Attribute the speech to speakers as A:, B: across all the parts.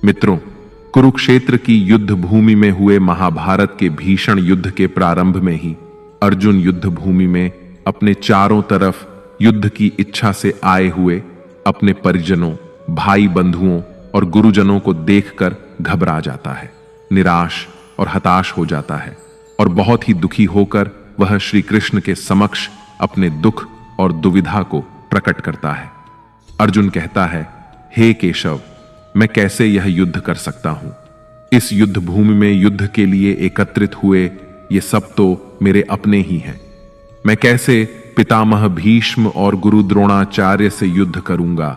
A: मित्रों, कुरुक्षेत्र की युद्ध भूमि में हुए महाभारत के भीषण युद्ध के प्रारंभ में ही अर्जुन युद्ध भूमि में अपने चारों तरफ युद्ध की इच्छा से आए हुए अपने परिजनों, भाई बंधुओं और गुरुजनों को देखकर घबरा जाता है, निराश और हताश हो जाता है और बहुत ही दुखी होकर वह श्री कृष्ण के समक्ष अपने दुख और दुविधा को प्रकट करता है। अर्जुन कहता है, हे केशव, मैं कैसे यह युद्ध कर सकता हूं? इस युद्ध भूमि में युद्ध के लिए एकत्रित हुए ये सब तो मेरे अपने ही हैं। मैं कैसे पितामह भीष्म और गुरु द्रोणाचार्य से युद्ध करूंगा,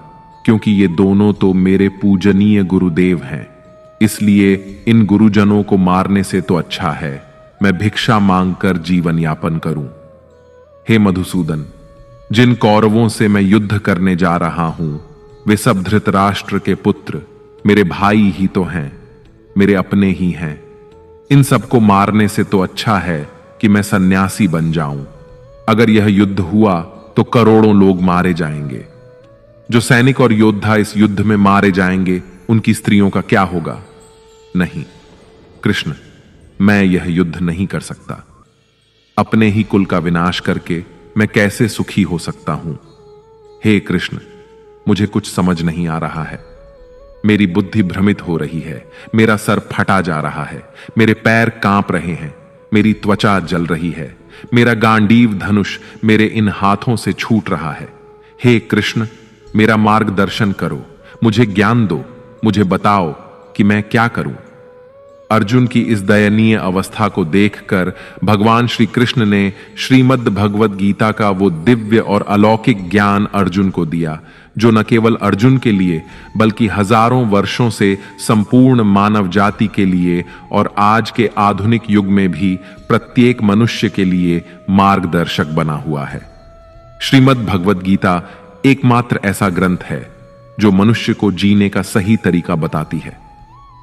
A: क्योंकि ये दोनों तो मेरे पूजनीय गुरुदेव हैं। इसलिए इन गुरुजनों को मारने से तो अच्छा है मैं भिक्षा मांगकर जीवन यापन करूं। हे मधुसूदन, जिन कौरवों से मैं युद्ध करने जा रहा हूं वे सब धृतराष्ट्र के पुत्र मेरे भाई ही तो हैं, मेरे अपने ही हैं। इन सबको मारने से तो अच्छा है कि मैं सन्यासी बन जाऊं। अगर यह युद्ध हुआ तो करोड़ों लोग मारे जाएंगे। जो सैनिक और योद्धा इस युद्ध में मारे जाएंगे उनकी स्त्रियों का क्या होगा? नहीं कृष्ण, मैं यह युद्ध नहीं कर सकता। अपने ही कुल का विनाश करके मैं कैसे सुखी हो सकता हूं? हे कृष्ण, मुझे कुछ समझ नहीं आ रहा है। मेरी बुद्धि भ्रमित हो रही है, मेरा सर फटा जा रहा है, मेरे पैर कांप रहे हैं, मेरी त्वचा जल रही है, मेरा गांडीव धनुष मेरे इन हाथों से छूट रहा है। हे कृष्ण, मेरा मार्गदर्शन करो, मुझे ज्ञान दो, मुझे बताओ कि मैं क्या करूं। अर्जुन की इस दयनीय अवस्था को देखकर भगवान श्री कृष्ण ने श्रीमद् भगवद गीता का वो दिव्य और अलौकिक ज्ञान अर्जुन को दिया, जो न केवल अर्जुन के लिए बल्कि हजारों वर्षों से संपूर्ण मानव जाति के लिए और आज के आधुनिक युग में भी प्रत्येक मनुष्य के लिए मार्गदर्शक बना हुआ है। श्रीमद् भगवद गीता एकमात्र ऐसा ग्रंथ है जो मनुष्य को जीने का सही तरीका बताती है।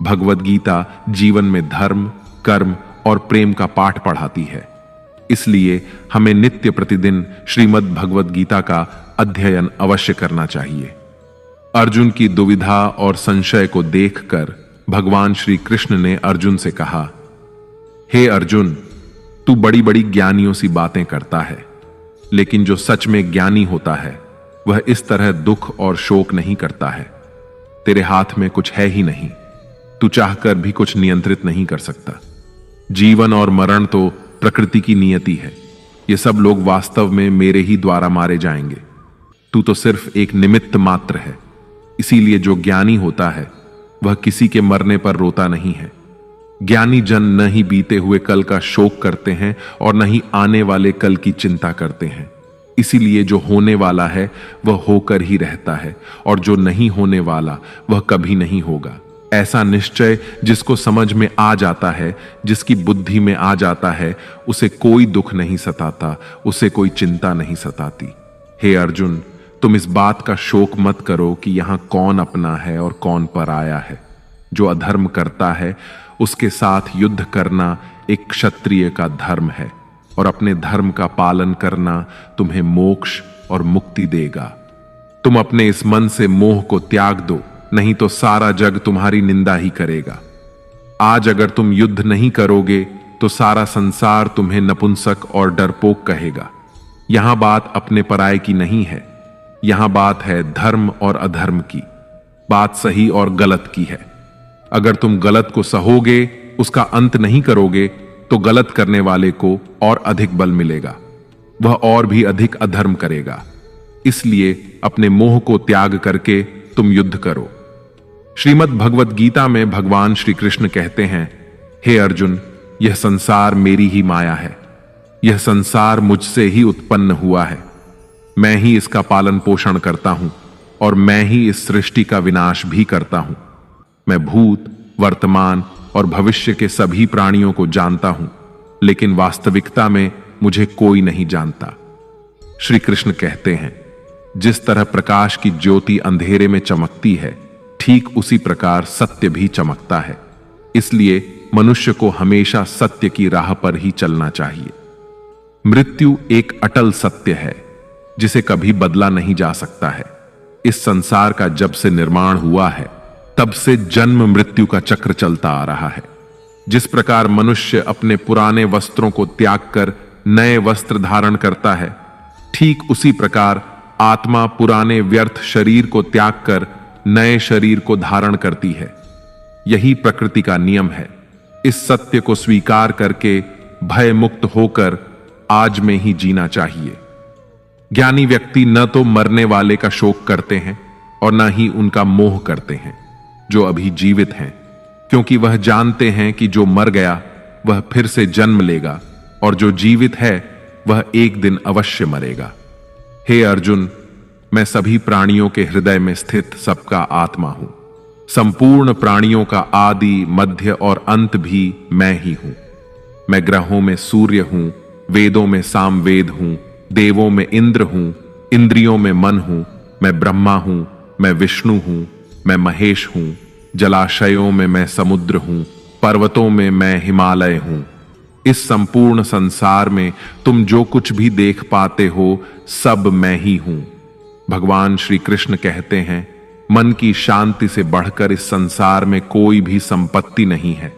A: भगवद गीता जीवन में धर्म, कर्म और प्रेम का पाठ पढ़ाती है। इसलिए हमें नित्य प्रतिदिन श्रीमद् भगवद गीता का अध्ययन अवश्य करना चाहिए। अर्जुन की दुविधा और संशय को देखकर भगवान श्री कृष्ण ने अर्जुन से कहा, हे अर्जुन, तू बड़ी बड़ी ज्ञानियों सी बातें करता है, लेकिन जो सच में ज्ञानी होता है वह इस तरह दुख और शोक नहीं करता है। तेरे हाथ में कुछ है ही नहीं, तू चाहकर भी कुछ नियंत्रित नहीं कर सकता। जीवन और मरण तो प्रकृति की नियति है। ये सब लोग वास्तव में मेरे ही द्वारा मारे जाएंगे। तू तो सिर्फ एक निमित्त मात्र है। इसीलिए जो ज्ञानी होता है वह किसी के मरने पर रोता नहीं है। ज्ञानी जन न ही बीते हुए कल का शोक करते हैं और न ही आने वाले कल की चिंता करते हैं। इसीलिए जो होने वाला है वह होकर ही रहता है और जो नहीं होने वाला वह कभी नहीं होगा। ऐसा निश्चय जिसको समझ में आ जाता है, जिसकी बुद्धि में आ जाता है, उसे कोई दुख नहीं सताता, उसे कोई चिंता नहीं सताती। हे अर्जुन, तुम इस बात का शोक मत करो कि यहां कौन अपना है और कौन पराया है। जो अधर्म करता है उसके साथ युद्ध करना एक क्षत्रिय का धर्म है और अपने धर्म का पालन करना तुम्हें मोक्ष और मुक्ति देगा। तुम अपने इस मन से मोह को त्याग दो, नहीं तो सारा जग तुम्हारी निंदा ही करेगा। आज अगर तुम युद्ध नहीं करोगे तो सारा संसार तुम्हें नपुंसक और डरपोक कहेगा। यहां बात अपने पराये की नहीं है, यहां बात है धर्म और अधर्म की, बात सही और गलत की है। अगर तुम गलत को सहोगे, उसका अंत नहीं करोगे, तो गलत करने वाले को और अधिक बल मिलेगा, वह और भी अधिक अधर्म करेगा। इसलिए अपने मोह को त्याग करके तुम युद्ध करो। श्रीमद् भगवद गीता में भगवान श्री कृष्ण कहते हैं, हे अर्जुन, यह संसार मेरी ही माया है। यह संसार मुझसे ही उत्पन्न हुआ है। मैं ही इसका पालन पोषण करता हूं और मैं ही इस सृष्टि का विनाश भी करता हूं। मैं भूत, वर्तमान और भविष्य के सभी प्राणियों को जानता हूं, लेकिन वास्तविकता में मुझे कोई नहीं जानता। श्री कृष्ण कहते हैं, जिस तरह प्रकाश की ज्योति अंधेरे में चमकती है, ठीक उसी प्रकार सत्य भी चमकता है। इसलिए मनुष्य को हमेशा सत्य की राह पर ही चलना चाहिए। मृत्यु एक अटल सत्य है जिसे कभी बदला नहीं जा सकता है। इस संसार का जब से निर्माण हुआ है तब से जन्म मृत्यु का चक्र चलता आ रहा है। जिस प्रकार मनुष्य अपने पुराने वस्त्रों को त्याग कर नए वस्त्र धारण करता है, ठीक उसी प्रकार आत्मा पुराने व्यर्थ शरीर को त्याग कर नए शरीर को धारण करती है। यही प्रकृति का नियम है। इस सत्य को स्वीकार करके भय मुक्त होकर आज में ही जीना चाहिए। ज्ञानी व्यक्ति न तो मरने वाले का शोक करते हैं और न ही उनका मोह करते हैं जो अभी जीवित हैं, क्योंकि वह जानते हैं कि जो मर गया वह फिर से जन्म लेगा और जो जीवित है वह एक दिन अवश्य मरेगा। हे अर्जुन, मैं सभी प्राणियों के हृदय में स्थित सबका आत्मा हूं। संपूर्ण प्राणियों का आदि, मध्य और अंत भी मैं ही हूं। मैं ग्रहों में सूर्य हूं, वेदों में सामवेद हूं, देवों में इंद्र हूं, इंद्रियों में मन हूं, मैं ब्रह्मा हूं, मैं विष्णु हूं, मैं महेश हूं, जलाशयों में मैं समुद्र हूं, पर्वतों में मैं हिमालय हूं। इस संपूर्ण संसार में तुम जो कुछ भी देख पाते हो सब मैं ही हूं। भगवान श्री कृष्ण कहते हैं, मन की शांति से बढ़कर इस संसार में कोई भी संपत्ति नहीं है।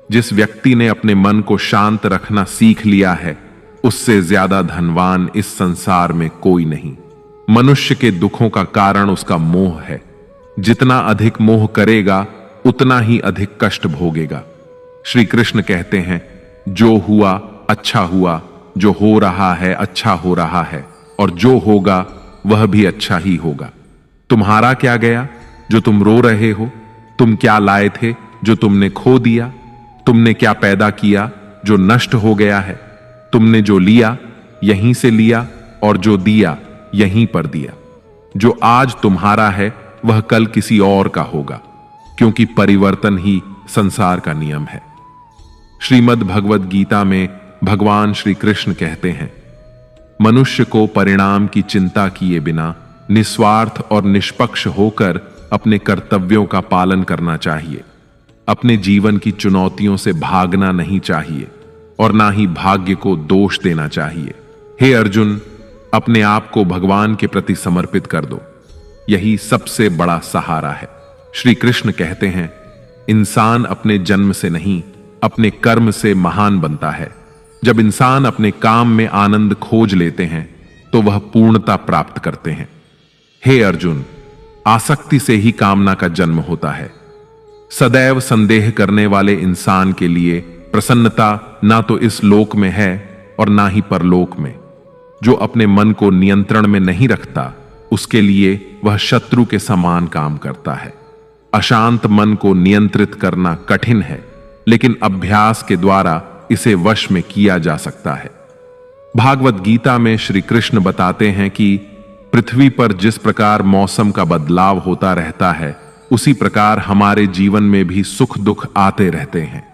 A: जिस व्यक्ति ने अपने मन को शांत रखना सीख लिया है, उससे ज्यादा धनवान इस संसार में कोई नहीं। मनुष्य के दुखों का कारण उसका मोह है। जितना अधिक मोह करेगा उतना ही अधिक कष्ट भोगेगा। श्री कृष्ण कहते हैं, जो हुआ अच्छा हुआ, जो हो रहा है अच्छा हो रहा है, और जो होगा वह भी अच्छा ही होगा। तुम्हारा क्या गया जो तुम रो रहे हो? तुम क्या लाए थे जो तुमने खो दिया? तुमने क्या पैदा किया जो नष्ट हो गया है? तुमने जो लिया यहीं से लिया और जो दिया यहीं पर दिया। जो आज तुम्हारा है वह कल किसी और का होगा, क्योंकि परिवर्तन ही संसार का नियम है। श्रीमद् भगवद गीता में भगवान श्री कृष्ण कहते हैं, मनुष्य को परिणाम की चिंता किए बिना निस्वार्थ और निष्पक्ष होकर अपने कर्तव्यों का पालन करना चाहिए। अपने जीवन की चुनौतियों से भागना नहीं चाहिए और ना ही भाग्य को दोष देना चाहिए। हे अर्जुन, अपने आप को भगवान के प्रति समर्पित कर दो, यही सबसे बड़ा सहारा है। श्री कृष्ण कहते हैं, इंसान अपने जन्म से नहीं अपने कर्म से महान बनता है। जब इंसान अपने काम में आनंद खोज लेते हैं तो वह पूर्णता प्राप्त करते हैं। हे अर्जुन, आसक्ति से ही कामना का जन्म होता है। सदैव संदेह करने वाले इंसान के लिए प्रसन्नता ना तो इस लोक में है और ना ही परलोक में। जो अपने मन को नियंत्रण में नहीं रखता, उसके लिए वह शत्रु के समान काम करता है। अशांत मन को नियंत्रित करना कठिन है, लेकिन अभ्यास के द्वारा इसे वश में किया जा सकता है। भागवत गीता में श्री कृष्ण बताते हैं कि पृथ्वी पर जिस प्रकार मौसम का बदलाव होता रहता है, उसी प्रकार हमारे जीवन में भी सुख दुख आते रहते हैं।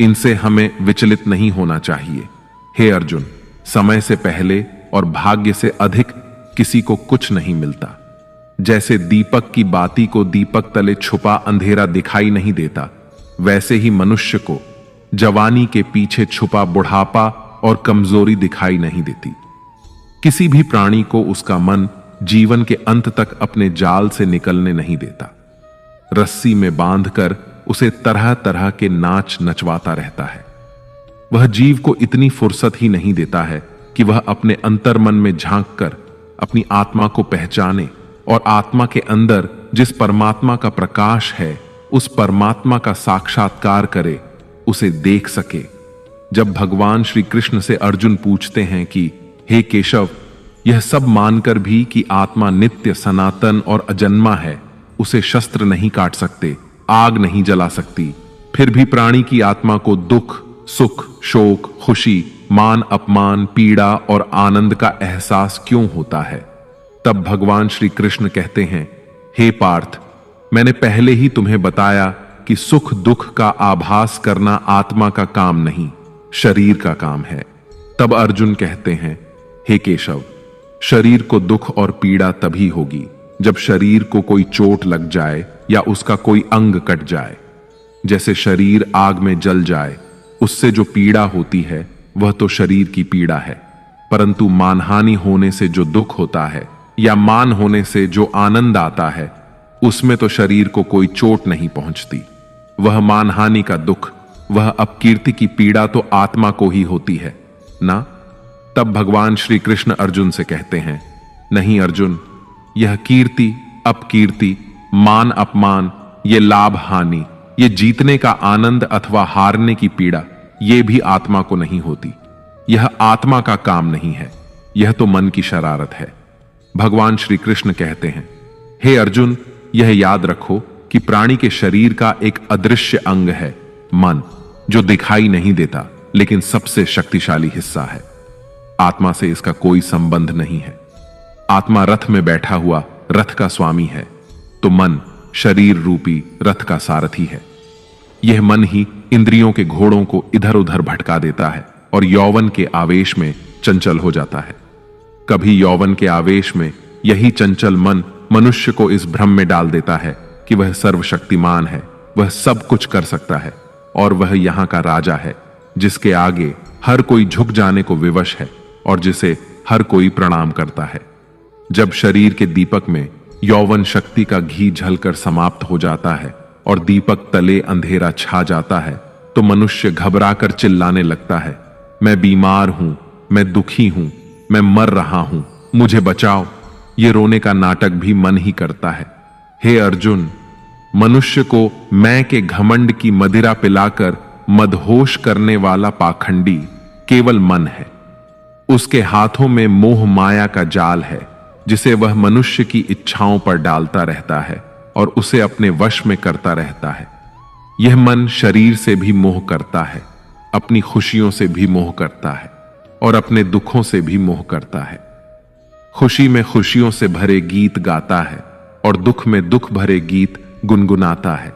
A: इनसे हमें विचलित नहीं होना चाहिए। हे अर्जुन, समय से पहले और भाग्य से अधिक किसी को कुछ नहीं मिलता। जैसे दीपक की बाती को दीपक तले छुपा अंधेरा दिखाई नहीं देता, वैसे ही मनुष्य को जवानी के पीछे छुपा बुढ़ापा और कमजोरी दिखाई नहीं देती। किसी भी प्राणी को उसका मन जीवन के अंत तक अपने जाल से निकलने नहीं देता। रस्सी में बांधकर उसे तरह तरह के नाच नचवाता रहता है। वह जीव को इतनी फुर्सत ही नहीं देता है कि वह अपने अंतर्मन में झांक कर अपनी आत्मा को पहचाने और आत्मा के अंदर जिस परमात्मा का प्रकाश है, उस परमात्मा का साक्षात्कार करे, उसे देख सके। जब भगवान श्री कृष्ण से अर्जुन पूछते हैं कि हे केशव, यह सब मानकर भी कि आत्मा नित्य सनातन और अजन्मा है, उसे शस्त्र नहीं काट सकते, आग नहीं जला सकती, फिर भी प्राणी की आत्मा को दुख, सुख, शोक, खुशी, मान अपमान, पीड़ा और आनंद का एहसास क्यों होता है? तब भगवान श्री कृष्ण कहते हैं, हे पार्थ, मैंने पहले ही तुम्हें बताया कि सुख दुख का आभास करना आत्मा का काम नहीं, शरीर का काम है। तब अर्जुन कहते हैं, हे केशव, शरीर को दुख और पीड़ा तभी होगी जब शरीर को कोई चोट लग जाए या उसका कोई अंग कट जाए। जैसे शरीर आग में जल जाए, उससे जो पीड़ा होती है वह तो शरीर की पीड़ा है, परंतु मानहानि होने से जो दुख होता है या मान होने से जो आनंद आता है, उसमें तो शरीर को कोई चोट नहीं पहुंचती। वह मानहानि का दुख, वह अपकीर्ति की पीड़ा तो आत्मा को ही होती है ना। तब भगवान श्री कृष्ण अर्जुन से कहते हैं, नहीं अर्जुन, यह कीर्ति अपकीर्ति, मान अपमान, ये लाभ हानि, ये जीतने का आनंद अथवा हारने की पीड़ा, ये भी आत्मा को नहीं होती। यह आत्मा का काम नहीं है, यह तो मन की शरारत है। भगवान श्री कृष्ण कहते हैं, हे अर्जुन, यह याद रखो कि प्राणी के शरीर का एक अदृश्य अंग है मन, जो दिखाई नहीं देता लेकिन सबसे शक्तिशाली हिस्सा है। आत्मा से इसका कोई संबंध नहीं है। आत्मा रथ में बैठा हुआ रथ का स्वामी है, तो मन शरीर रूपी रथ का सारथी है। यह मन ही इंद्रियों के घोड़ों को इधर उधर भटका देता है और यौवन के आवेश में चंचल हो जाता है। कभी यौवन के आवेश में यही चंचल मन मनुष्य को इस भ्रम में डाल देता है कि वह सर्वशक्तिमान है, वह सब कुछ कर सकता है और वह यहां का राजा है, जिसके आगे हर कोई झुक जाने को विवश है और जिसे हर कोई प्रणाम करता है। जब शरीर के दीपक में यौवन शक्ति का घी झलकर समाप्त हो जाता है और दीपक तले अंधेरा छा जाता है, तो मनुष्य घबराकर चिल्लाने लगता है, मैं बीमार हूं, मैं दुखी हूं, मैं मर रहा हूं, मुझे बचाओ। ये रोने का नाटक भी मन ही करता है। हे अर्जुन, मनुष्य को मैं के घमंड की मदिरा पिलाकर मदहोश करने वाला पाखंडी केवल मन है। उसके हाथों में मोह माया का जाल है, जिसे वह मनुष्य की इच्छाओं पर डालता रहता है और उसे अपने वश में करता रहता है। यह मन शरीर से भी मोह करता है, अपनी खुशियों से भी मोह करता है और अपने दुखों से भी मोह करता है। खुशी में खुशियों से भरे गीत गाता है और दुख में दुख भरे गीत गुनगुनाता है।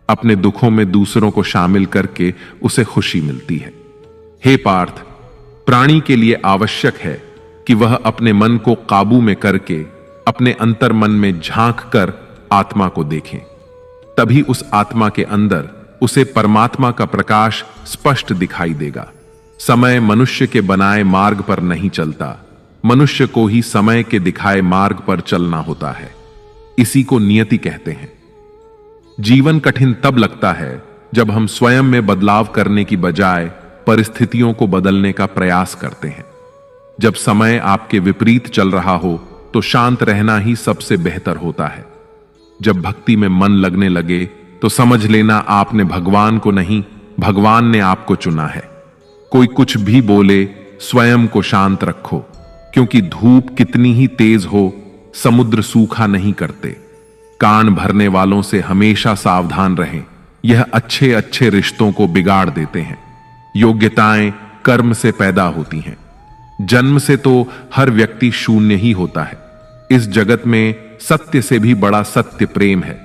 A: अपने दुखों में दूसरों को शामिल करके उसे खुशी मिलती है। हे पार्थ, प्राणी के लिए आवश्यक है कि वह अपने मन को काबू में करके अपने अंतर मन में झांक कर आत्मा को देखें। तभी उस आत्मा के अंदर उसे परमात्मा का प्रकाश स्पष्ट दिखाई देगा। समय मनुष्य के बनाए मार्ग पर नहीं चलता, मनुष्य को ही समय के दिखाए मार्ग पर चलना होता है। इसी को नियति कहते हैं। जीवन कठिन तब लगता है जब हम स्वयं में बदलाव करने की बजाय परिस्थितियों को बदलने का प्रयास करते हैं। जब समय आपके विपरीत चल रहा हो तो शांत रहना ही सबसे बेहतर होता है। जब भक्ति में मन लगने लगे तो समझ लेना आपने भगवान को नहीं, भगवान ने आपको चुना है। कोई कुछ भी बोले, स्वयं को शांत रखो, क्योंकि धूप कितनी ही तेज हो, समुद्र सूखा नहीं करते। कान भरने वालों से हमेशा सावधान रहें, यह अच्छे अच्छे रिश्तों को बिगाड़ देते हैं। योग्यताएं कर्म से पैदा होती हैं। जन्म से तो हर व्यक्ति शून्य ही होता है। इस जगत में सत्य से भी बड़ा सत्य प्रेम है,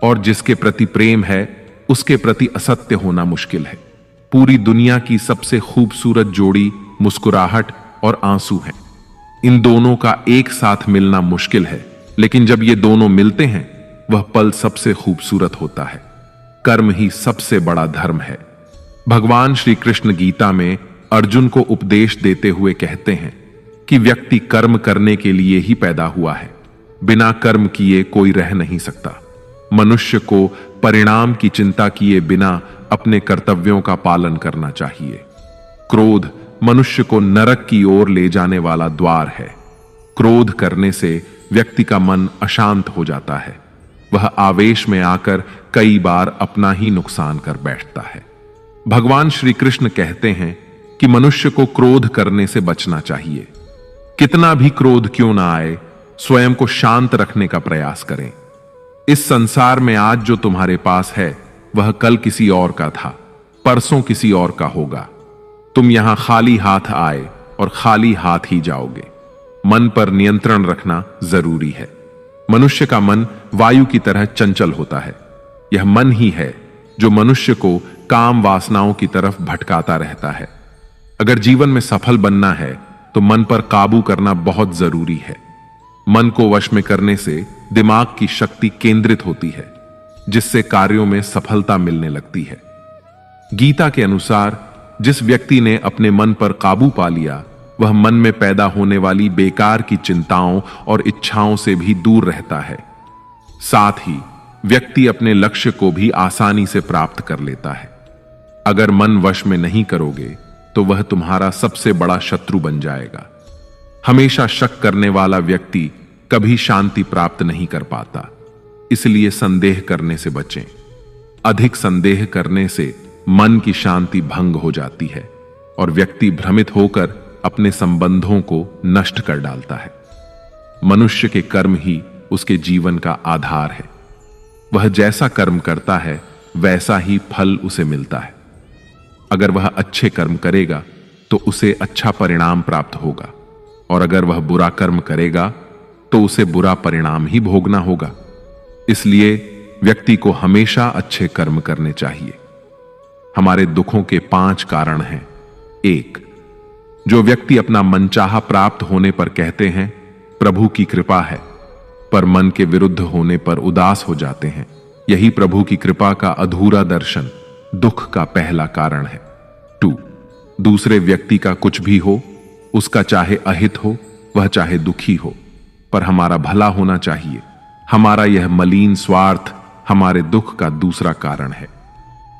A: और जिसके प्रति प्रेम है उसके प्रति असत्य होना मुश्किल है। पूरी दुनिया की सबसे खूबसूरत जोड़ी मुस्कुराहट और आंसू है। इन दोनों का एक साथ मिलना मुश्किल है, लेकिन जब ये दोनों मिलते हैं वह पल सबसे खूबसूरत होता है। कर्म ही सबसे बड़ा धर्म है। भगवान श्री कृष्ण गीता में अर्जुन को उपदेश देते हुए कहते हैं कि व्यक्ति कर्म करने के लिए ही पैदा हुआ है। बिना कर्म किए कोई रह नहीं सकता। मनुष्य को परिणाम की चिंता किए बिना अपने कर्तव्यों का पालन करना चाहिए। क्रोध मनुष्य को नरक की ओर ले जाने वाला द्वार है। क्रोध करने से व्यक्ति का मन अशांत हो जाता है। वह आवेश में आकर कई बार अपना ही नुकसान कर बैठता है। भगवान श्री कृष्ण कहते हैं कि मनुष्य को क्रोध करने से बचना चाहिए। कितना भी क्रोध क्यों ना आए, स्वयं को शांत रखने का प्रयास करें। इस संसार में आज जो तुम्हारे पास है वह कल किसी और का था, परसों किसी और का होगा। तुम यहां खाली हाथ आए और खाली हाथ ही जाओगे। मन पर नियंत्रण रखना जरूरी है। मनुष्य का मन वायु की तरह चंचल होता है। यह मन ही है जो मनुष्य को काम वासनाओं की तरफ भटकाता रहता है। अगर जीवन में सफल बनना है तो मन पर काबू करना बहुत जरूरी है। मन को वश में करने से दिमाग की शक्ति केंद्रित होती है, जिससे कार्यों में सफलता मिलने लगती है। गीता के अनुसार जिस व्यक्ति ने अपने मन पर काबू पा लिया, वह मन में पैदा होने वाली बेकार की चिंताओं और इच्छाओं से भी दूर रहता है। साथ ही व्यक्ति अपने लक्ष्य को भी आसानी से प्राप्त कर लेता है। अगर मन वश में नहीं करोगे तो वह तुम्हारा सबसे बड़ा शत्रु बन जाएगा। हमेशा शक करने वाला व्यक्ति कभी शांति प्राप्त नहीं कर पाता, इसलिए संदेह करने से बचें। अधिक संदेह करने से मन की शांति भंग हो जाती है और व्यक्ति भ्रमित होकर अपने संबंधों को नष्ट कर डालता है। मनुष्य के कर्म ही उसके जीवन का आधार है। वह जैसा कर्म करता है वैसा ही फल उसे मिलता है। अगर वह अच्छे कर्म करेगा तो उसे अच्छा परिणाम प्राप्त होगा, और अगर वह बुरा कर्म करेगा तो उसे बुरा परिणाम ही भोगना होगा। इसलिए व्यक्ति को हमेशा अच्छे कर्म करने चाहिए। हमारे दुखों के 5 कारण हैं। 1, जो व्यक्ति अपना मनचाहा प्राप्त होने पर कहते हैं प्रभु की कृपा है, पर मन के विरुद्ध होने पर उदास हो जाते हैं, यही प्रभु की कृपा का अधूरा दर्शन दुख का पहला कारण है। 2, दूसरे व्यक्ति का कुछ भी हो, उसका चाहे अहित हो, वह चाहे दुखी हो, पर हमारा भला होना चाहिए। हमारा यह मलिन स्वार्थ हमारे दुख का दूसरा कारण है।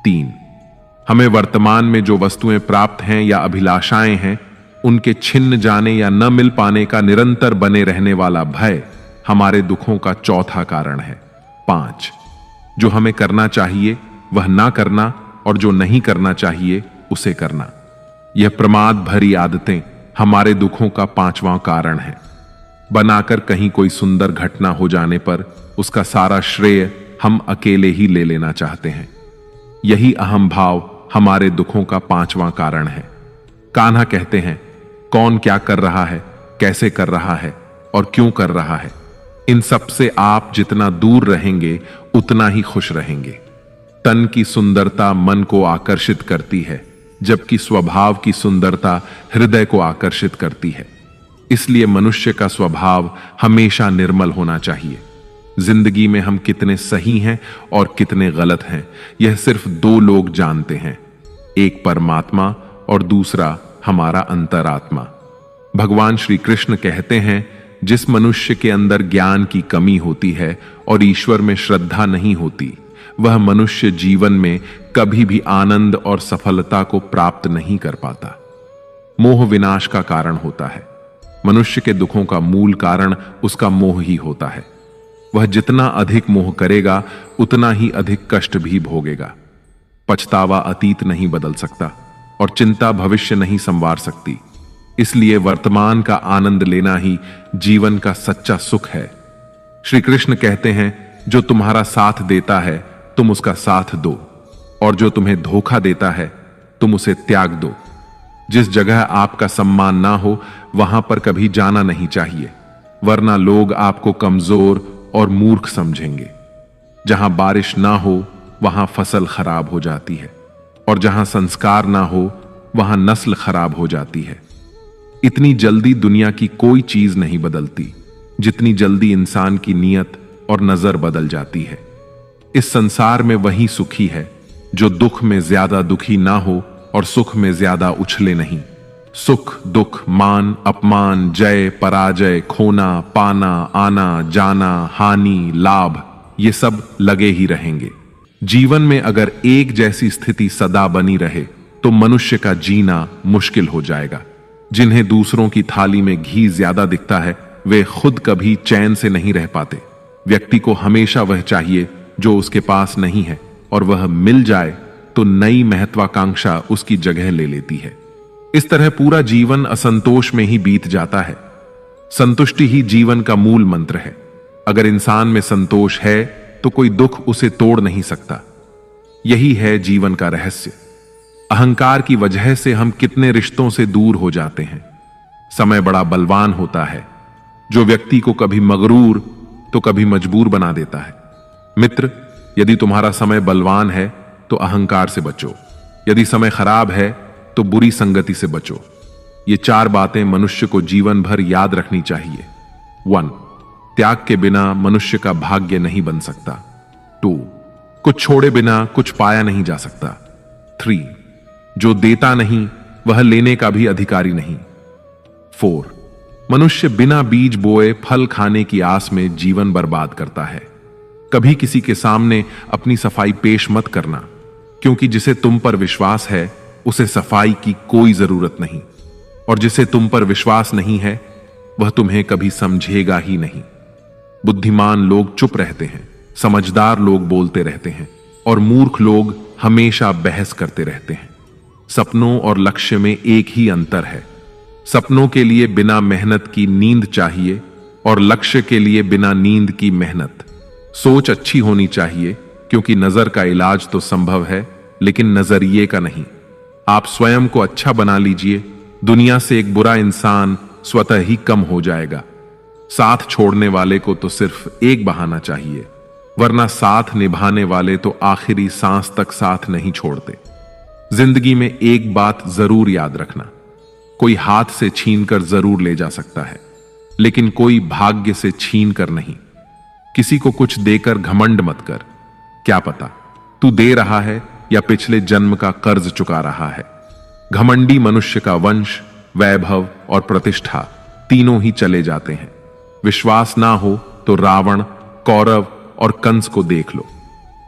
A: 3, हमें वर्तमान में जो वस्तुएं प्राप्त हैं या अभिलाषाएं हैं, उनके छिन्न जाने या न मिल पाने का निरंतर बने रहने वाला भय हमारे दुखों का चौथा कारण है। 5, जो हमें करना चाहिए वह ना करना और जो नहीं करना चाहिए उसे करना। यह प्रमाद भरी आदतें हमारे दुखों का 5वां कारण है। बनाकर कहीं कोई सुंदर घटना हो जाने पर उसका सारा श्रेय हम अकेले ही ले लेना चाहते हैं। यही अहम भाव हमारे दुखों का 5वां कारण है। कान्हा कहते हैं, कौन क्या कर रहा है, कैसे कर रहा है और क्यों कर रहा है, इन सब से आप जितना दूर रहेंगे उतना ही खुश रहेंगे। तन की सुंदरता मन को आकर्षित करती है, जबकि स्वभाव की सुंदरता हृदय को आकर्षित करती है। इसलिए मनुष्य का स्वभाव हमेशा निर्मल होना चाहिए। जिंदगी में हम कितने सही हैं और कितने गलत हैं, यह सिर्फ 2 लोग जानते हैं, एक परमात्मा और दूसरा हमारा अंतरात्मा। भगवान श्री कृष्ण कहते हैं, जिस मनुष्य के अंदर ज्ञान की कमी होती है और ईश्वर में श्रद्धा नहीं होती, वह मनुष्य जीवन में कभी भी आनंद और सफलता को प्राप्त नहीं कर पाता। मोह विनाश का कारण होता है। मनुष्य के दुखों का मूल कारण उसका मोह ही होता है। वह जितना अधिक मोह करेगा उतना ही अधिक कष्ट भी भोगेगा। पछतावा अतीत नहीं बदल सकता और चिंता भविष्य नहीं संवार सकती। इसलिए वर्तमान का आनंद लेना ही जीवन का सच्चा सुख है। श्री कृष्ण कहते हैं, जो तुम्हारा साथ देता है तुम उसका साथ दो, और जो तुम्हें धोखा देता है तुम उसे त्याग दो। जिस जगह आपका सम्मान ना हो वहां पर कभी जाना नहीं चाहिए, वरना लोग आपको कमजोर और मूर्ख समझेंगे। जहां बारिश ना हो वहां फसल खराब हो जाती है, और जहां संस्कार ना हो वहां नस्ल खराब हो जाती है। इतनी जल्दी दुनिया की कोई चीज नहीं बदलती जितनी जल्दी इंसान की नीयत और नजर बदल जाती है। इस संसार में वही सुखी है जो दुख में ज्यादा दुखी ना हो और सुख में ज्यादा उछले नहीं। सुख दुख, मान अपमान, जय पराजय, खोना पाना, आना जाना, हानि लाभ, ये सब लगे ही रहेंगे। जीवन में अगर एक जैसी स्थिति सदा बनी रहे तो मनुष्य का जीना मुश्किल हो जाएगा। जिन्हें दूसरों की थाली में घी ज्यादा दिखता है वे खुद कभी चैन से नहीं रह पाते। व्यक्ति को हमेशा वह चाहिए जो उसके पास नहीं है, और वह मिल जाए तो नई महत्वाकांक्षा उसकी जगह ले लेती है। इस तरह पूरा जीवन असंतोष में ही बीत जाता है। संतुष्टि ही जीवन का मूल मंत्र है। अगर इंसान में संतोष है तो कोई दुख उसे तोड़ नहीं सकता। यही है जीवन का रहस्य। अहंकार की वजह से हम कितने रिश्तों से दूर हो जाते हैं। समय बड़ा बलवान होता है, जो व्यक्ति को कभी मगरूर तो कभी मजबूर बना देता है। मित्र, यदि तुम्हारा समय बलवान है तो अहंकार से बचो, यदि समय खराब है तो बुरी संगति से बचो। ये 4 बातें मनुष्य को जीवन भर याद रखनी चाहिए। 1. त्याग के बिना मनुष्य का भाग्य नहीं बन सकता। 2. कुछ छोड़े बिना कुछ पाया नहीं जा सकता। 3. जो देता नहीं वह लेने का भी अधिकारी नहीं। 4. मनुष्य बिना बीज बोए फल खाने की आस में जीवन बर्बाद करता है। कभी किसी के सामने अपनी सफाई पेश मत करना, क्योंकि जिसे तुम पर विश्वास है उसे सफाई की कोई जरूरत नहीं, और जिसे तुम पर विश्वास नहीं है वह तुम्हें कभी समझेगा ही नहीं। बुद्धिमान लोग चुप रहते हैं, समझदार लोग बोलते रहते हैं, और मूर्ख लोग हमेशा बहस करते रहते हैं। सपनों और लक्ष्य में एक ही अंतर है। सपनों के लिए बिना मेहनत की नींद चाहिए और लक्ष्य के लिए बिना नींद की मेहनत। सोच अच्छी होनी चाहिए, क्योंकि नजर का इलाज तो संभव है, लेकिन नजरिए का नहीं। आप स्वयं को अच्छा बना लीजिए, दुनिया से एक बुरा इंसान स्वतः ही कम हो जाएगा। साथ छोड़ने वाले को तो सिर्फ एक बहाना चाहिए, वरना साथ निभाने वाले तो आखिरी सांस तक साथ नहीं छोड़ते। जिंदगी में एक बात जरूर याद रखना, कोई हाथ से छीन कर जरूर ले जा सकता है, लेकिन कोई भाग्य से छीन कर नहीं। किसी को कुछ देकर घमंड मत कर, क्या पता तू दे रहा है या पिछले जन्म का कर्ज चुका रहा है। घमंडी मनुष्य का वंश, वैभव और प्रतिष्ठा तीनों ही चले जाते हैं। विश्वास ना हो तो रावण, कौरव और कंस को देख लो।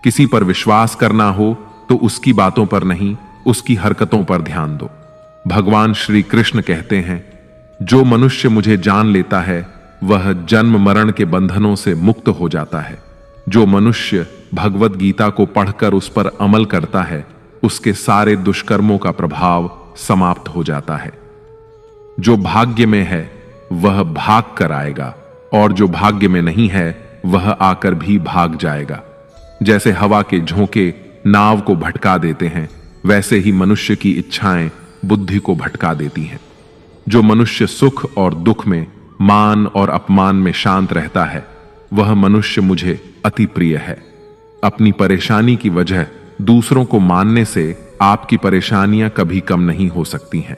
A: किसी पर विश्वास करना हो तो उसकी बातों पर नहीं, उसकी हरकतों पर ध्यान दो। भगवान श्री कृष्ण कहते हैं, जो मनुष्य मुझे जान लेता है वह जन्म मरण के बंधनों से मुक्त हो जाता है। जो मनुष्य भगवत गीता को पढ़कर उस पर अमल करता है, उसके सारे दुष्कर्मों का प्रभाव समाप्त हो जाता है। जो भाग्य में है वह भाग कर आएगा, और जो भाग्य में नहीं है वह आकर भी भाग जाएगा। जैसे हवा के झोंके नाव को भटका देते हैं, वैसे ही मनुष्य की इच्छाएं बुद्धि को भटका देती हैं। जो मनुष्य सुख और दुख में, मान और अपमान में शांत रहता है, वह मनुष्य मुझे अति प्रिय है। अपनी परेशानी की वजह दूसरों को मानने से आपकी परेशानियां कभी कम नहीं हो सकती हैं।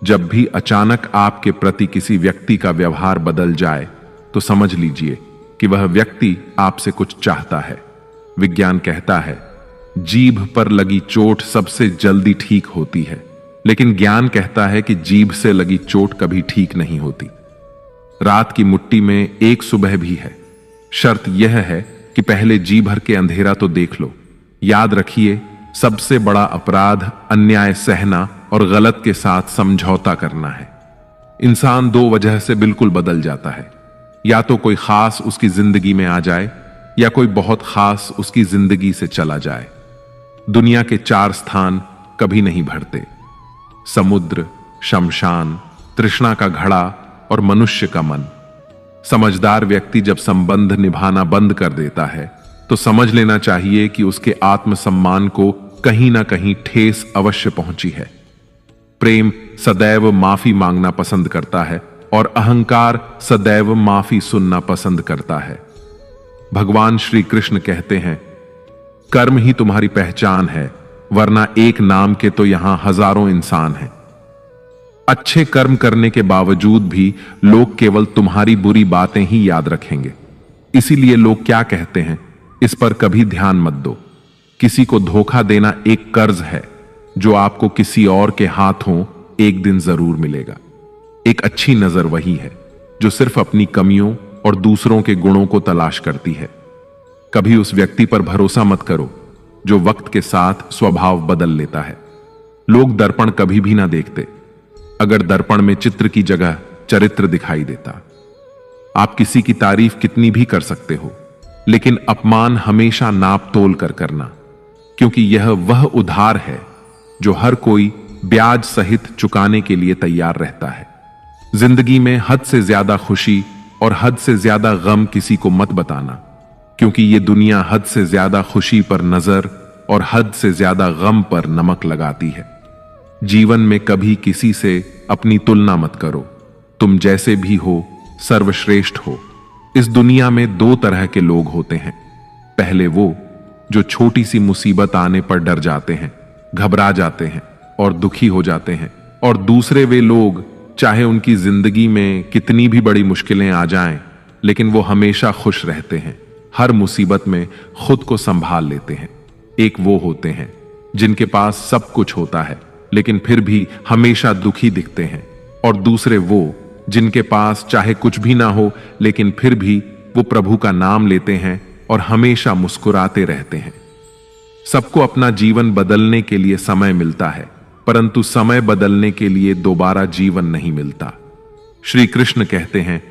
A: जब भी अचानक आपके प्रति किसी व्यक्ति का व्यवहार बदल जाए तो समझ लीजिए कि वह व्यक्ति आपसे कुछ चाहता है। विज्ञान कहता है, जीभ पर लगी चोट सबसे जल्दी ठीक होती है, लेकिन ज्ञान कहता है कि जीभ से लगी चोट कभी ठीक नहीं होती। रात की मुट्ठी में एक सुबह भी है। शर्त यह है कि पहले जी भर के अंधेरा तो देख लो। याद रखिए, सबसे बड़ा अपराध अन्याय सहना और गलत के साथ समझौता करना है। इंसान दो वजह से बिल्कुल बदल जाता है, या तो कोई खास उसकी जिंदगी में आ जाए, या कोई बहुत खास उसकी जिंदगी से चला जाए। दुनिया के चार स्थान कभी नहीं भरते: समुद्र, शमशान, तृष्णा का घड़ा और मनुष्य का मन। समझदार व्यक्ति जब संबंध निभाना बंद कर देता है तो समझ लेना चाहिए कि उसके आत्मसम्मान को कहीं ना कहीं ठेस अवश्य पहुंची है। प्रेम सदैव माफी मांगना पसंद करता है और अहंकार सदैव माफी सुनना पसंद करता है। भगवान श्री कृष्ण कहते हैं, कर्म ही तुम्हारी पहचान है, वरना एक नाम के तो यहां हजारों इंसान हैं। अच्छे कर्म करने के बावजूद भी लोग केवल तुम्हारी बुरी बातें ही याद रखेंगे। इसीलिए लोग क्या कहते हैं, इस पर कभी ध्यान मत दो। किसी को धोखा देना एक कर्ज है जो आपको किसी और के हाथों एक दिन जरूर मिलेगा। एक अच्छी नजर वही है जो सिर्फ अपनी कमियों और दूसरों के गुणों को तलाश करती है। कभी उस व्यक्ति पर भरोसा मत करो जो वक्त के साथ स्वभाव बदल लेता है। लोग दर्पण कभी भी ना देखते, अगर दर्पण में चित्र की जगह चरित्र दिखाई देता। आप किसी की तारीफ कितनी भी कर सकते हो, लेकिन अपमान हमेशा नाप तोल कर करना, क्योंकि यह वह उधार है जो हर कोई ब्याज सहित चुकाने के लिए तैयार रहता है। जिंदगी में हद से ज्यादा खुशी और हद से ज्यादा गम किसी को मत बताना, क्योंकि यह दुनिया हद से ज्यादा खुशी पर नजर और हद से ज्यादा गम पर नमक लगाती है। जीवन में कभी किसी से अपनी तुलना मत करो। तुम जैसे भी हो सर्वश्रेष्ठ हो। इस दुनिया में दो तरह के लोग होते हैं। पहले वो जो छोटी सी मुसीबत आने पर डर जाते हैं, घबरा जाते हैं और दुखी हो जाते हैं, और दूसरे वे लोग चाहे उनकी जिंदगी में कितनी भी बड़ी मुश्किलें आ जाएं, लेकिन वो हमेशा खुश रहते हैं, हर मुसीबत में खुद को संभाल लेते हैं। एक वो होते हैं जिनके पास सब कुछ होता है लेकिन फिर भी हमेशा दुखी दिखते हैं, और दूसरे वो जिनके पास चाहे कुछ भी ना हो लेकिन फिर भी वो प्रभु का नाम लेते हैं और हमेशा मुस्कुराते रहते हैं। सबको अपना जीवन बदलने के लिए समय मिलता है, परंतु समय बदलने के लिए दोबारा जीवन नहीं मिलता। श्री कृष्ण कहते हैं,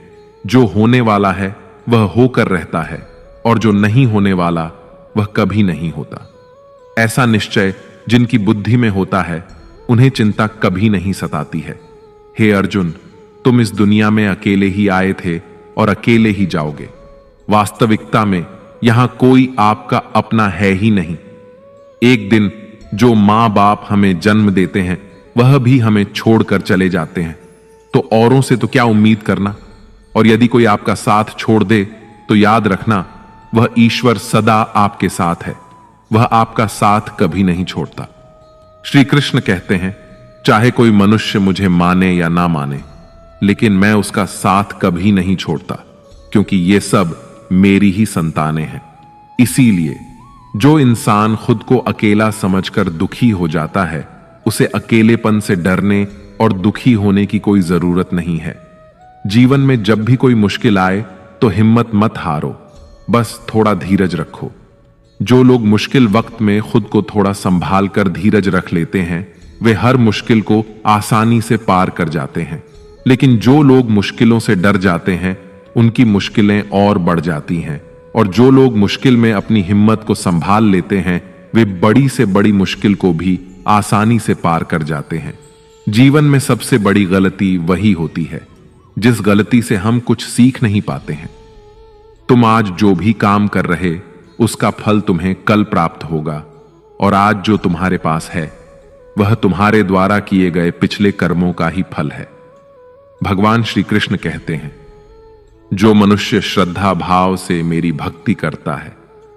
A: जो होने वाला है वह होकर रहता है और जो नहीं होने वाला वह कभी नहीं होता। ऐसा निश्चय जिनकी बुद्धि में होता है उन्हें चिंता कभी नहीं सताती है। हे अर्जुन, तुम इस दुनिया में अकेले ही आए थे और अकेले ही जाओगे। वास्तविकता में यहां कोई आपका अपना है ही नहीं। एक दिन जो मां बाप हमें जन्म देते हैं वह भी हमें छोड़कर चले जाते हैं, तो औरों से तो क्या उम्मीद करना। और यदि कोई आपका साथ छोड़ दे तो याद रखना, वह ईश्वर सदा आपके साथ है, वह आपका साथ कभी नहीं छोड़ता। श्री कृष्ण कहते हैं, चाहे कोई मनुष्य मुझे माने या ना माने, लेकिन मैं उसका साथ कभी नहीं छोड़ता, क्योंकि ये सब मेरी ही संतानें हैं। इसीलिए जो इंसान खुद को अकेला समझकर दुखी हो जाता है, उसे अकेलेपन से डरने और दुखी होने की कोई जरूरत नहीं है। जीवन में जब भी कोई मुश्किल आए तो हिम्मत मत हारो, बस थोड़ा धीरज रखो। जो लोग मुश्किल वक्त में खुद को थोड़ा संभाल कर धीरज रख लेते हैं, वे हर मुश्किल को आसानी से पार कर जाते हैं। लेकिन जो लोग मुश्किलों से डर जाते हैं, उनकी मुश्किलें और बढ़ जाती हैं। और जो लोग मुश्किल में अपनी हिम्मत को संभाल लेते हैं, वे बड़ी से बड़ी मुश्किल को भी आसानी से पार कर जाते हैं। जीवन में सबसे बड़ी गलती वही होती है जिस गलती से हम कुछ सीख नहीं पाते हैं। तुम आज जो भी काम कर रहे, उसका फल तुम्हें कल प्राप्त होगा, और आज जो तुम्हारे पास है वह तुम्हारे द्वारा किए गए पिछले कर्मों का ही फल है। भगवान श्री कृष्ण कहते हैं, जो मनुष्य श्रद्धा भाव से मेरी भक्ति करता है,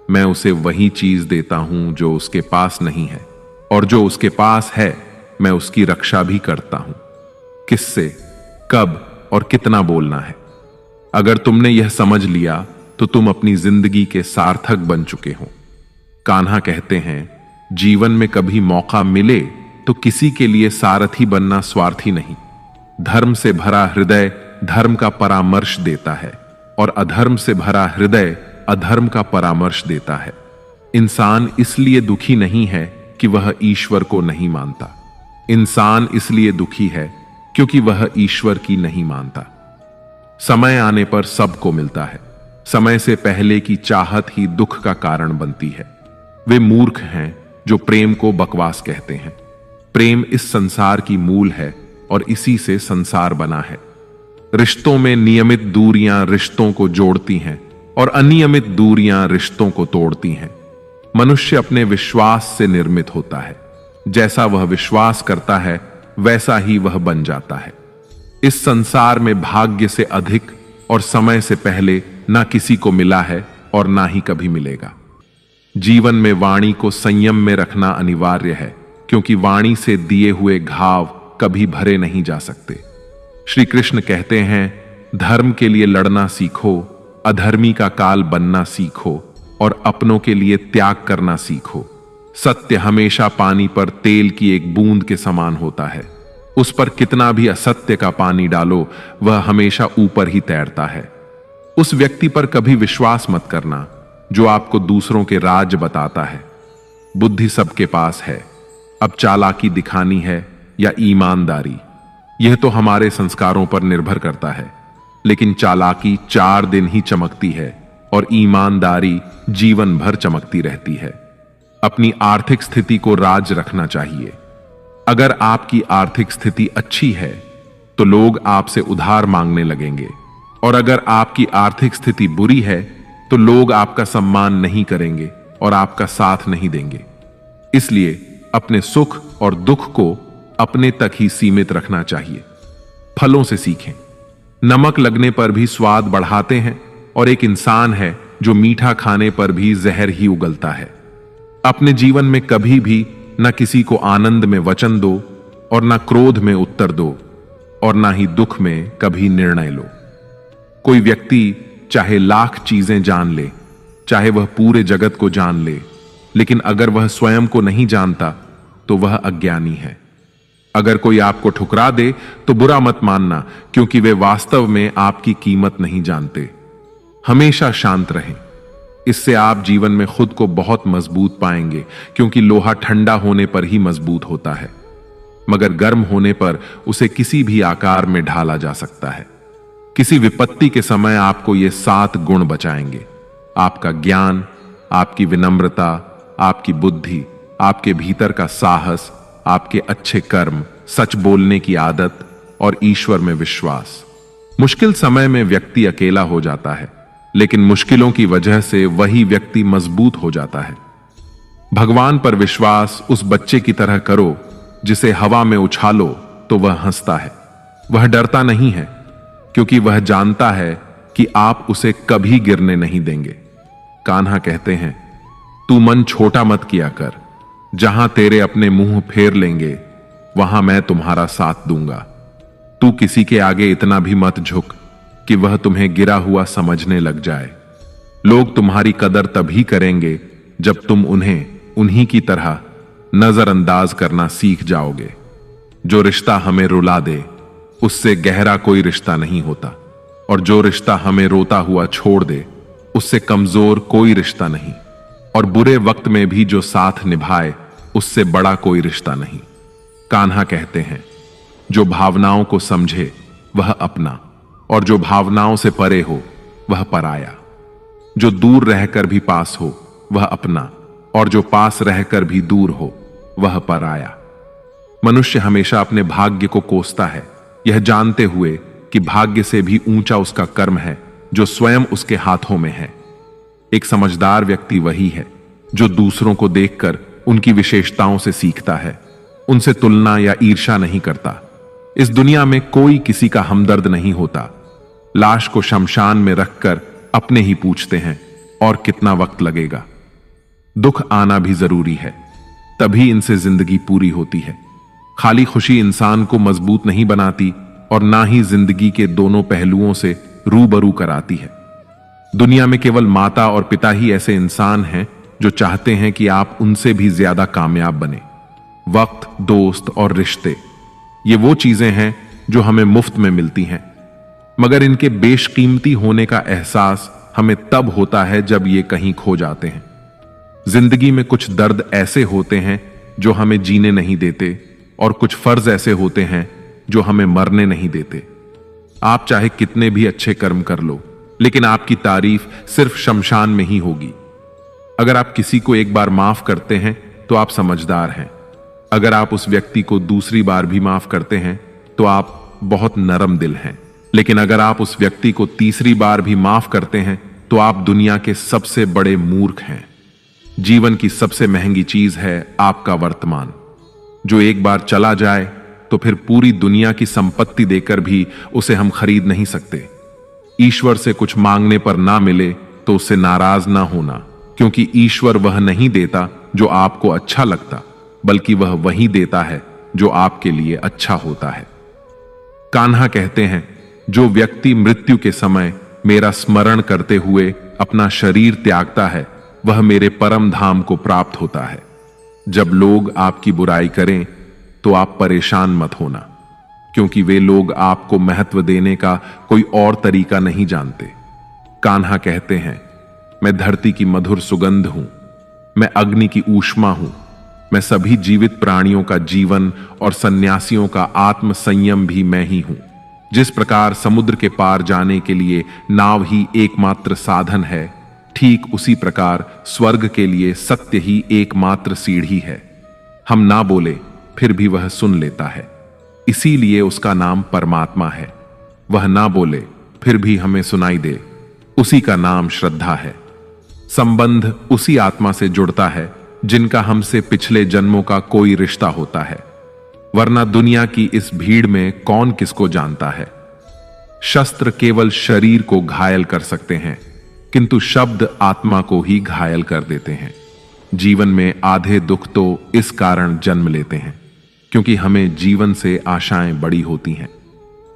A: मैं उसे वही चीज देता हूं जो उसके पास नहीं है, और जो उसके पास है मैं उसकी रक्षा भी करता हूं। किससे, कब और कितना बोलना है। अगर तुमने यह समझ लिया तो तुम अपनी जिंदगी के सार्थक बन चुके हो। कान्हा कहते हैं, जीवन में कभी मौका मिले तो किसी के लिए सारथी बनना स्वार्थी नहीं। धर्म से भरा हृदय धर्म का परामर्श देता है, और अधर्म से भरा हृदय अधर्म का परामर्श देता है। इंसान इसलिए दुखी नहीं है कि वह ईश्वर को नहीं मानता। इंसान इसलिए दुखी है क्योंकि वह ईश्वर की नहीं मानता। समय आने पर सबको मिलता है। समय से पहले की चाहत ही दुख का कारण बनती है। वे मूर्ख हैं जो प्रेम को बकवास कहते हैं। प्रेम इस संसार की मूल है और इसी से संसार बना है। रिश्तों में नियमित दूरियां रिश्तों को जोड़ती हैं और अनियमित दूरियां रिश्तों को तोड़ती हैं। मनुष्य अपने विश्वास से निर्मित होता है। जैसा वह विश्वास करता है वैसा ही वह बन जाता है। इस संसार में भाग्य से अधिक और समय से पहले ना किसी को मिला है और ना ही कभी मिलेगा। जीवन में वाणी को संयम में रखना अनिवार्य है, क्योंकि वाणी से दिए हुए घाव कभी भरे नहीं जा सकते। श्री कृष्ण कहते हैं, धर्म के लिए लड़ना सीखो, अधर्मी का काल बनना सीखो और अपनों के लिए त्याग करना सीखो। सत्य हमेशा पानी पर तेल की एक बूंद के समान होता है। उस पर कितना भी असत्य का पानी डालो, वह हमेशा ऊपर ही तैरता है। उस व्यक्ति पर कभी विश्वास मत करना जो आपको दूसरों के राज बताता है। बुद्धि सबके पास है, अब चालाकी दिखानी है या ईमानदारी, यह तो हमारे संस्कारों पर निर्भर करता है। लेकिन चालाकी 4 दिन ही चमकती है और ईमानदारी जीवन भर चमकती रहती है। अपनी आर्थिक स्थिति को राज रखना चाहिए। अगर आपकी आर्थिक स्थिति अच्छी है तो लोग आपसे उधार मांगने लगेंगे, और अगर आपकी आर्थिक स्थिति बुरी है तो लोग आपका सम्मान नहीं करेंगे और आपका साथ नहीं देंगे। इसलिए अपने सुख और दुख को अपने तक ही सीमित रखना चाहिए। फलों से सीखें। नमक लगने पर भी स्वाद बढ़ाते हैं, और एक इंसान है जो मीठा खाने पर भी जहर ही उगलता है। अपने जीवन में कभी भी न किसी को आनंद में वचन दो और न क्रोध में उत्तर दो, और न ही दुख में कभी निर्णय लो। कोई व्यक्ति चाहे लाख चीजें जान ले, चाहे वह पूरे जगत को जान ले, लेकिन अगर वह स्वयं को नहीं जानता तो वह अज्ञानी है। अगर कोई आपको ठुकरा दे तो बुरा मत मानना, क्योंकि वे वास्तव में आपकी कीमत नहीं जानते। हमेशा शांत रहें। इससे आप जीवन में खुद को बहुत मजबूत पाएंगे, क्योंकि लोहा ठंडा होने पर ही मजबूत होता है, मगर गर्म होने पर उसे किसी भी आकार में ढाला जा सकता है। किसी विपत्ति के समय आपको ये 7 गुण बचाएंगे: आपका ज्ञान, आपकी विनम्रता, आपकी बुद्धि, आपके भीतर का साहस, आपके अच्छे कर्म, सच बोलने की आदत और ईश्वर में विश्वास। मुश्किल समय में व्यक्ति अकेला हो जाता है, लेकिन मुश्किलों की वजह से वही व्यक्ति मजबूत हो जाता है। भगवान पर विश्वास उस बच्चे की तरह करो जिसे हवा में उछालो तो वह हंसता है। वह डरता नहीं है, क्योंकि वह जानता है कि आप उसे कभी गिरने नहीं देंगे। कान्हा कहते हैं, तू मन छोटा मत किया कर, जहां तेरे अपने मुंह फेर लेंगे वहां मैं तुम्हारा साथ दूंगा। तू किसी के आगे इतना भी मत झुक कि वह तुम्हें गिरा हुआ समझने लग जाए। लोग तुम्हारी कदर तभी करेंगे जब तुम उन्हें उन्हीं की तरह नजरअंदाज करना सीख जाओगे। जो रिश्ता हमें रुला दे उससे गहरा कोई रिश्ता नहीं होता, और जो रिश्ता हमें रोता हुआ छोड़ दे उससे कमजोर कोई रिश्ता नहीं, और बुरे वक्त में भी जो साथ निभाए उससे बड़ा कोई रिश्ता नहीं। कान्हा कहते हैं, जो भावनाओं को समझे वह अपना, और जो भावनाओं से परे हो वह पराया। जो दूर रहकर भी पास हो वह अपना, और जो पास रहकर भी दूर हो वह पराया। मनुष्य हमेशा अपने भाग्य को कोसता है, यह जानते हुए कि भाग्य से भी ऊंचा उसका कर्म है जो स्वयं उसके हाथों में है। एक समझदार व्यक्ति वही है जो दूसरों को देखकर उनकी विशेषताओं से सीखता है, उनसे तुलना या ईर्ष्या नहीं करता। इस दुनिया में कोई किसी का हमदर्द नहीं होता। लाश को शमशान में रखकर अपने ही पूछते हैं, और कितना वक्त लगेगा। दुख आना भी जरूरी है, तभी इनसे जिंदगी पूरी होती है। खाली खुशी इंसान को मजबूत नहीं बनाती, और ना ही जिंदगी के दोनों पहलुओं से रूबरू कराती है। दुनिया में केवल माता और पिता ही ऐसे इंसान हैं जो चाहते हैं कि आप उनसे भी ज्यादा कामयाब बने। वक्त, दोस्त और रिश्ते, ये वो चीजें हैं जो हमें मुफ्त में मिलती हैं, मगर इनके बेशकीमती होने का एहसास हमें तब होता है जब ये कहीं खो जाते हैं। जिंदगी में कुछ दर्द ऐसे होते हैं जो हमें जीने नहीं देते, और कुछ फर्ज ऐसे होते हैं जो हमें मरने नहीं देते। आप चाहे कितने भी अच्छे कर्म कर लो, लेकिन आपकी तारीफ सिर्फ शमशान में ही होगी। अगर आप किसी को एक बार माफ करते हैं तो आप समझदार हैं। अगर आप उस व्यक्ति को दूसरी बार भी माफ करते हैं तो आप बहुत नरम दिल हैं। लेकिन अगर आप उस व्यक्ति को तीसरी बार भी माफ करते हैं तो आप दुनिया के सबसे बड़े मूर्ख हैं। जीवन की सबसे महंगी चीज है आपका वर्तमान, जो एक बार चला जाए तो फिर पूरी दुनिया की संपत्ति देकर भी उसे हम खरीद नहीं सकते। ईश्वर से कुछ मांगने पर ना मिले तो उससे नाराज ना होना, क्योंकि ईश्वर वह नहीं देता जो आपको अच्छा लगता, बल्कि वह वही देता है जो आपके लिए अच्छा होता है। कान्हा कहते हैं, जो व्यक्ति मृत्यु के समय मेरा स्मरण करते हुए अपना शरीर त्यागता है वह मेरे परम धाम को प्राप्त होता है। जब लोग आपकी बुराई करें तो आप परेशान मत होना, क्योंकि वे लोग आपको महत्व देने का कोई और तरीका नहीं जानते। कान्हा कहते हैं, मैं धरती की मधुर सुगंध हूं, मैं अग्नि की ऊष्मा हूं, मैं सभी जीवित प्राणियों का जीवन और सन्यासियों का आत्म संयम भी मैं ही हूं। जिस प्रकार समुद्र के पार जाने के लिए नाव ही एकमात्र साधन है, ठीक उसी प्रकार स्वर्ग के लिए सत्य ही एकमात्र सीढ़ी है। हम ना बोले फिर भी वह सुन लेता है, इसीलिए उसका नाम परमात्मा है। वह ना बोले फिर भी हमें सुनाई दे, उसी का नाम श्रद्धा है। संबंध उसी आत्मा से जुड़ता है जिनका हमसे पिछले जन्मों का कोई रिश्ता होता है, वरना दुनिया की इस भीड़ में कौन किसको जानता है। शस्त्र केवल शरीर को घायल कर सकते हैं, किंतु शब्द आत्मा को ही घायल कर देते हैं। जीवन में आधे दुख तो इस कारण जन्म लेते हैं क्योंकि हमें जीवन से आशाएं बड़ी होती हैं।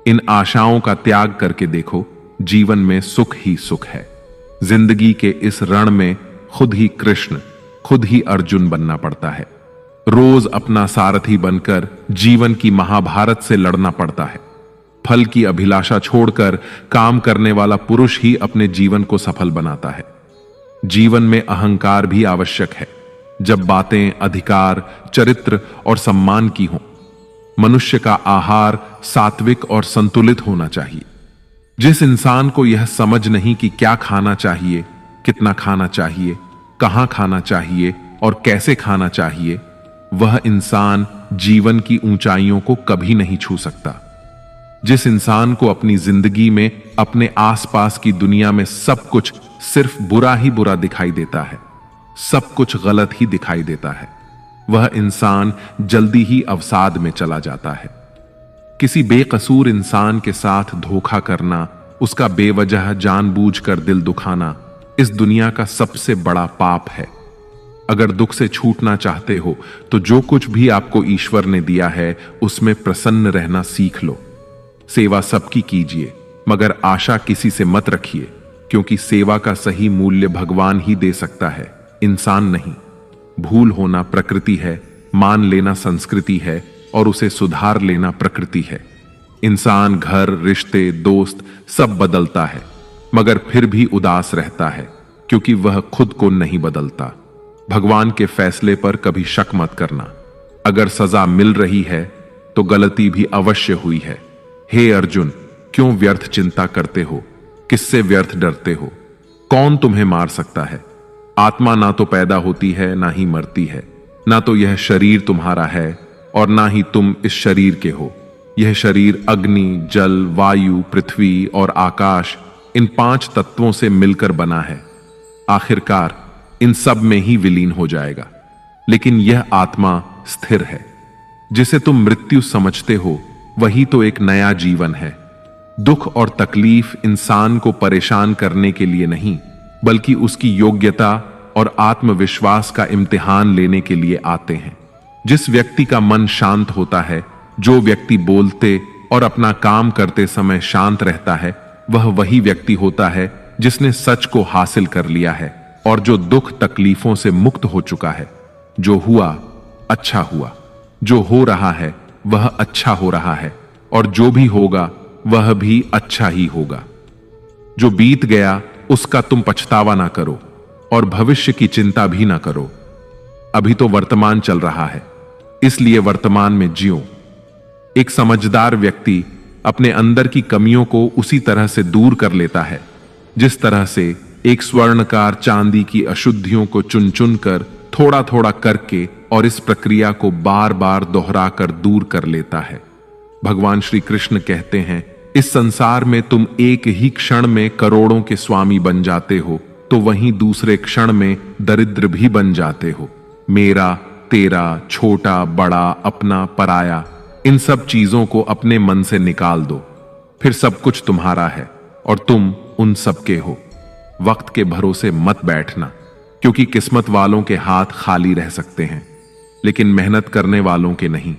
A: इन आशाओं का त्याग करके देखो, जीवन में सुख ही सुख है। जिंदगी के इस रण में खुद ही कृष्ण, खुद ही अर्जुन बनना पड़ता है। रोज अपना सारथी बनकर जीवन की महाभारत से लड़ना पड़ता है। फल की अभिलाषा छोड़कर काम करने वाला पुरुष ही अपने जीवन को सफल बनाता है। जीवन में अहंकार भी आवश्यक है जब बातें अधिकार, चरित्र और सम्मान की हों। मनुष्य का आहार सात्विक और संतुलित होना चाहिए। जिस इंसान को यह समझ नहीं कि क्या खाना चाहिए, कितना खाना चाहिए, कहां खाना चाहिए और कैसे खाना चाहिए, वह इंसान जीवन की ऊंचाइयों को कभी नहीं छू सकता। जिस इंसान को अपनी जिंदगी में, अपने आसपास की दुनिया में सब कुछ सिर्फ बुरा ही बुरा दिखाई देता है, सब कुछ गलत ही दिखाई देता है, वह इंसान जल्दी ही अवसाद में चला जाता है। किसी बेकसूर इंसान के साथ धोखा करना, उसका बेवजह जानबूझकर दिल दुखाना इस दुनिया का सबसे बड़ा पाप है। अगर दुख से छूटना चाहते हो तो जो कुछ भी आपको ईश्वर ने दिया है उसमें प्रसन्न रहना सीख लो। सेवा सबकी कीजिए, मगर आशा किसी से मत रखिए, क्योंकि सेवा का सही मूल्य भगवान ही दे सकता है, इंसान नहीं। भूल होना प्रकृति है, मान लेना संस्कृति है और उसे सुधार लेना प्रकृति है। इंसान घर, रिश्ते, दोस्त सब बदलता है, मगर फिर भी उदास रहता है क्योंकि वह खुद को नहीं बदलता। भगवान के फैसले पर कभी शक मत करना। अगर सजा मिल रही है तो गलती भी अवश्य हुई है। हे अर्जुन, क्यों व्यर्थ चिंता करते हो? किससे व्यर्थ डरते हो? कौन तुम्हें मार सकता है? आत्मा ना तो पैदा होती है ना ही मरती है, ना तो यह शरीर तुम्हारा है और ना ही तुम इस शरीर के हो। यह शरीर अग्नि, जल, वायु, पृथ्वी और आकाश, इन 5 तत्वों से मिलकर बना है। आखिरकार इन सब में ही विलीन हो जाएगा। लेकिन यह आत्मा स्थिर है। जिसे तुम मृत्यु समझते हो वही तो एक नया जीवन है। दुख और तकलीफ इंसान को परेशान करने के लिए नहीं, बल्कि उसकी योग्यता और आत्मविश्वास का इम्तिहान लेने के लिए आते हैं। जिस व्यक्ति का मन शांत होता है, जो व्यक्ति बोलते और अपना काम करते समय शांत रहता है, वह वही व्यक्ति होता है जिसने सच को हासिल कर लिया है और जो दुख तकलीफों से मुक्त हो चुका है। जो हुआ अच्छा हुआ, जो हो रहा है वह अच्छा हो रहा है और जो भी होगा वह भी अच्छा ही होगा। जो बीत गया उसका तुम पछतावा ना करो और भविष्य की चिंता भी ना करो। अभी तो वर्तमान चल रहा है, इसलिए वर्तमान में जियो। एक समझदार व्यक्ति अपने अंदर की कमियों को उसी तरह से दूर कर लेता है जिस तरह से एक स्वर्णकार चांदी की अशुद्धियों को चुन चुन कर, थोड़ा थोड़ा करके और इस प्रक्रिया को बार बार दोहरा कर दूर कर लेता है। भगवान श्री कृष्ण कहते हैं, इस संसार में तुम एक ही क्षण में करोड़ों के स्वामी बन जाते हो तो वहीं दूसरे क्षण में दरिद्र भी बन जाते हो। मेरा, तेरा, छोटा, बड़ा, अपना, पराया, इन सब चीजों को अपने मन से निकाल दो, फिर सब कुछ तुम्हारा है और तुम उन सब के हो। वक्त के भरोसे मत बैठना, क्योंकि किस्मत वालों के हाथ खाली रह सकते हैं, लेकिन मेहनत करने वालों के नहीं।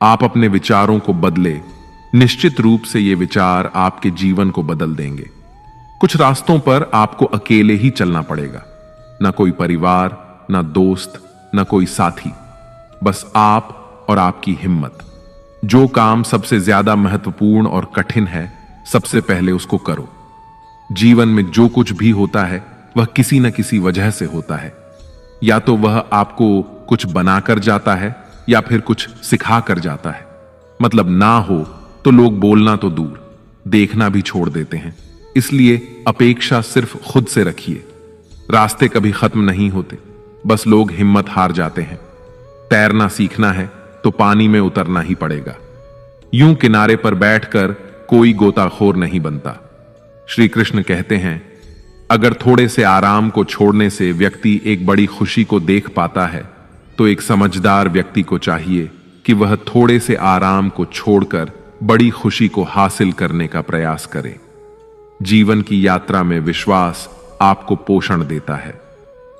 A: आप अपने विचारों को बदले, निश्चित रूप से ये विचार आपके जीवन को बदल देंगे। कुछ रास्तों पर आपको अकेले ही चलना पड़ेगा, ना कोई परिवार, ना दोस्त, ना कोई साथी, बस आप और आपकी हिम्मत। जो काम सबसे ज्यादा महत्वपूर्ण और कठिन है, सबसे पहले उसको करो। जीवन में जो कुछ भी होता है वह किसी न किसी वजह से होता है। या तो वह आपको कुछ बनाकर जाता है या फिर कुछ सिखा कर जाता है। मतलब ना हो तो लोग बोलना तो दूर, देखना भी छोड़ देते हैं। इसलिए अपेक्षा सिर्फ खुद से रखिए। रास्ते कभी खत्म नहीं होते, बस लोग हिम्मत हार जाते हैं। तैरना सीखना है तो पानी में उतरना ही पड़ेगा। यूं किनारे पर बैठकर कोई गोताखोर नहीं बनता। श्री कृष्ण कहते हैं, अगर थोड़े से आराम को छोड़ने से व्यक्ति एक बड़ी खुशी को देख पाता है, तो एक समझदार व्यक्ति को चाहिए कि वह थोड़े से आराम को छोड़कर बड़ी खुशी को हासिल करने का प्रयास करे। जीवन की यात्रा में विश्वास आपको पोषण देता है।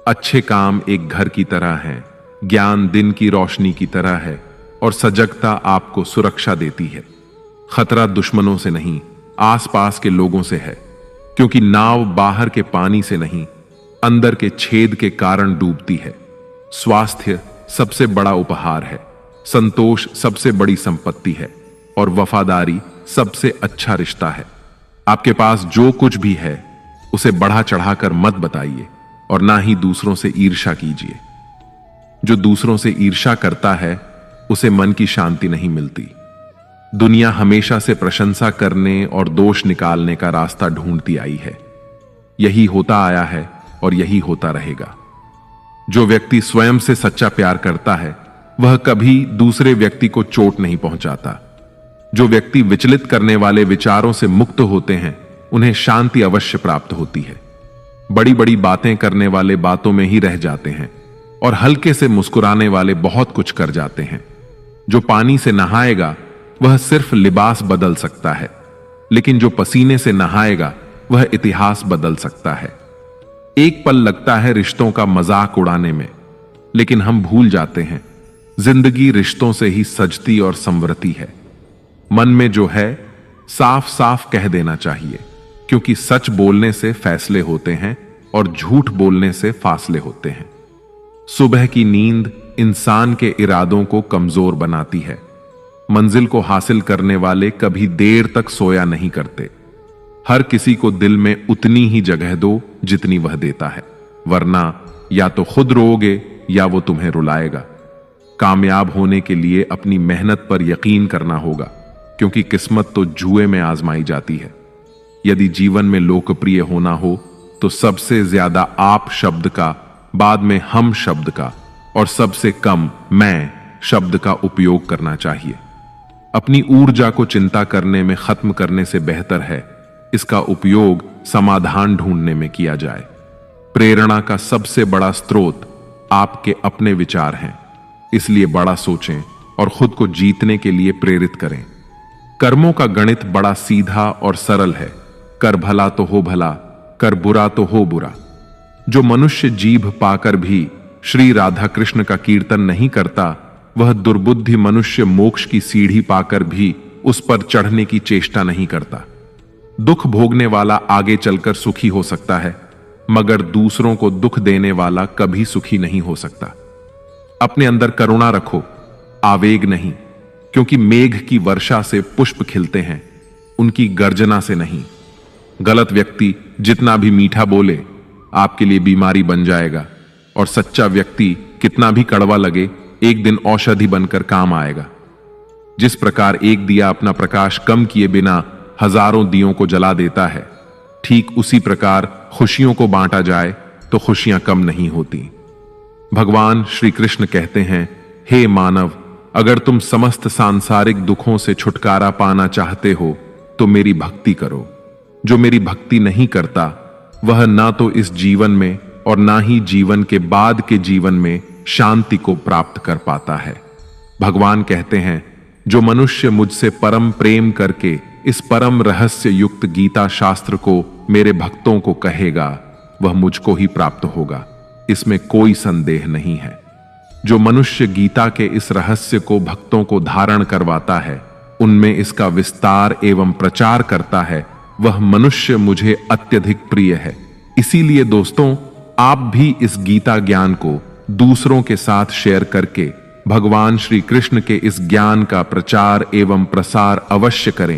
A: अच्छे काम एक घर की तरह हैं, ज्ञान दिन की रोशनी की तरह है और सजगता आपको सुरक्षा देती है। खतरा दुश्मनों से नहीं, आसपास के लोगों से है, क्योंकि नाव बाहर के पानी से नहीं, अंदर के छेद के कारण डूबती है। स्वास्थ्य सबसे बड़ा उपहार है, संतोष सबसे बड़ी संपत्ति है और वफादारी सबसे अच्छा रिश्ता है। आपके पास जो कुछ भी है उसे बढ़ा चढ़ाकर मत बताइए, और ना ही दूसरों से ईर्ष्या कीजिए। जो दूसरों से ईर्ष्या करता है उसे मन की शांति नहीं मिलती। दुनिया हमेशा से प्रशंसा करने और दोष निकालने का रास्ता ढूंढती आई है। यही होता आया है और यही होता रहेगा। जो व्यक्ति स्वयं से सच्चा प्यार करता है वह कभी दूसरे व्यक्ति को चोट नहीं पहुंचाता। जो व्यक्ति विचलित करने वाले विचारों से मुक्त होते हैं उन्हें शांति अवश्य प्राप्त होती है। बड़ी बड़ी बातें करने वाले बातों में ही रह जाते हैं और हल्के से मुस्कुराने वाले बहुत कुछ कर जाते हैं। जो पानी से नहाएगा वह सिर्फ लिबास बदल सकता है, लेकिन जो पसीने से नहाएगा वह इतिहास बदल सकता है। एक पल लगता है रिश्तों का मजाक उड़ाने में, लेकिन हम भूल जाते हैं जिंदगी रिश्तों से ही सजती और संवरती है। मन में जो है साफ साफ कह देना चाहिए, क्योंकि सच बोलने से फैसले होते हैं और झूठ बोलने से फासले होते हैं। सुबह की नींद इंसान के इरादों को कमजोर बनाती है। मंजिल को हासिल करने वाले कभी देर तक सोया नहीं करते। हर किसी को दिल में उतनी ही जगह दो जितनी वह देता है, वरना या तो खुद रोओगे या वो तुम्हें रुलाएगा। कामयाब होने के लिए अपनी मेहनत पर यकीन करना होगा, क्योंकि किस्मत तो जुए में आजमाई जाती है। यदि जीवन में लोकप्रिय होना हो तो सबसे ज्यादा आप शब्द का, बाद में हम शब्द का और सबसे कम मैं शब्द का उपयोग करना चाहिए। अपनी ऊर्जा को चिंता करने में खत्म करने से बेहतर है इसका उपयोग समाधान ढूंढने में किया जाए। प्रेरणा का सबसे बड़ा स्रोत आपके अपने विचार हैं, इसलिए बड़ा सोचें और खुद को जीतने के लिए प्रेरित करें। कर्मों का गणित बड़ा सीधा और सरल है। कर भला तो हो भला, कर बुरा तो हो बुरा। जो मनुष्य जीभ पाकर भी श्री राधा कृष्ण का कीर्तन नहीं करता, वह दुर्बुद्धि मनुष्य मोक्ष की सीढ़ी पाकर भी उस पर चढ़ने की चेष्टा नहीं करता। दुख भोगने वाला आगे चलकर सुखी हो सकता है, मगर दूसरों को दुख देने वाला कभी सुखी नहीं हो सकता। अपने अंदर करुणा रखो, आवेग नहीं, क्योंकि मेघ की वर्षा से पुष्प खिलते हैं, उनकी गर्जना से नहीं। गलत व्यक्ति जितना भी मीठा बोले आपके लिए बीमारी बन जाएगा, और सच्चा व्यक्ति कितना भी कड़वा लगे एक दिन औषधि बनकर काम आएगा। जिस प्रकार एक दिया अपना प्रकाश कम किए बिना हजारों दियों को जला देता है, ठीक उसी प्रकार खुशियों को बांटा जाए तो खुशियां कम नहीं होती। भगवान श्री कृष्ण कहते हैं, हे मानव, अगर तुम समस्त सांसारिक दुखों से छुटकारा पाना चाहते हो तो मेरी भक्ति करो। जो मेरी भक्ति नहीं करता वह ना तो इस जीवन में और ना ही जीवन के बाद के जीवन में शांति को प्राप्त कर पाता है। भगवान कहते हैं, जो मनुष्य मुझसे परम प्रेम करके इस परम रहस्य युक्त गीता शास्त्र को मेरे भक्तों को कहेगा वह मुझको ही प्राप्त होगा, इसमें कोई संदेह नहीं है। जो मनुष्य गीता के इस रहस्य को भक्तों को धारण करवाता है, उनमें इसका विस्तार एवं प्रचार करता है, वह मनुष्य मुझे अत्यधिक प्रिय है। इसीलिए दोस्तों, आप भी इस गीता ज्ञान को दूसरों के साथ शेयर करके भगवान श्री कृष्ण के इस ज्ञान का प्रचार एवं प्रसार अवश्य करें।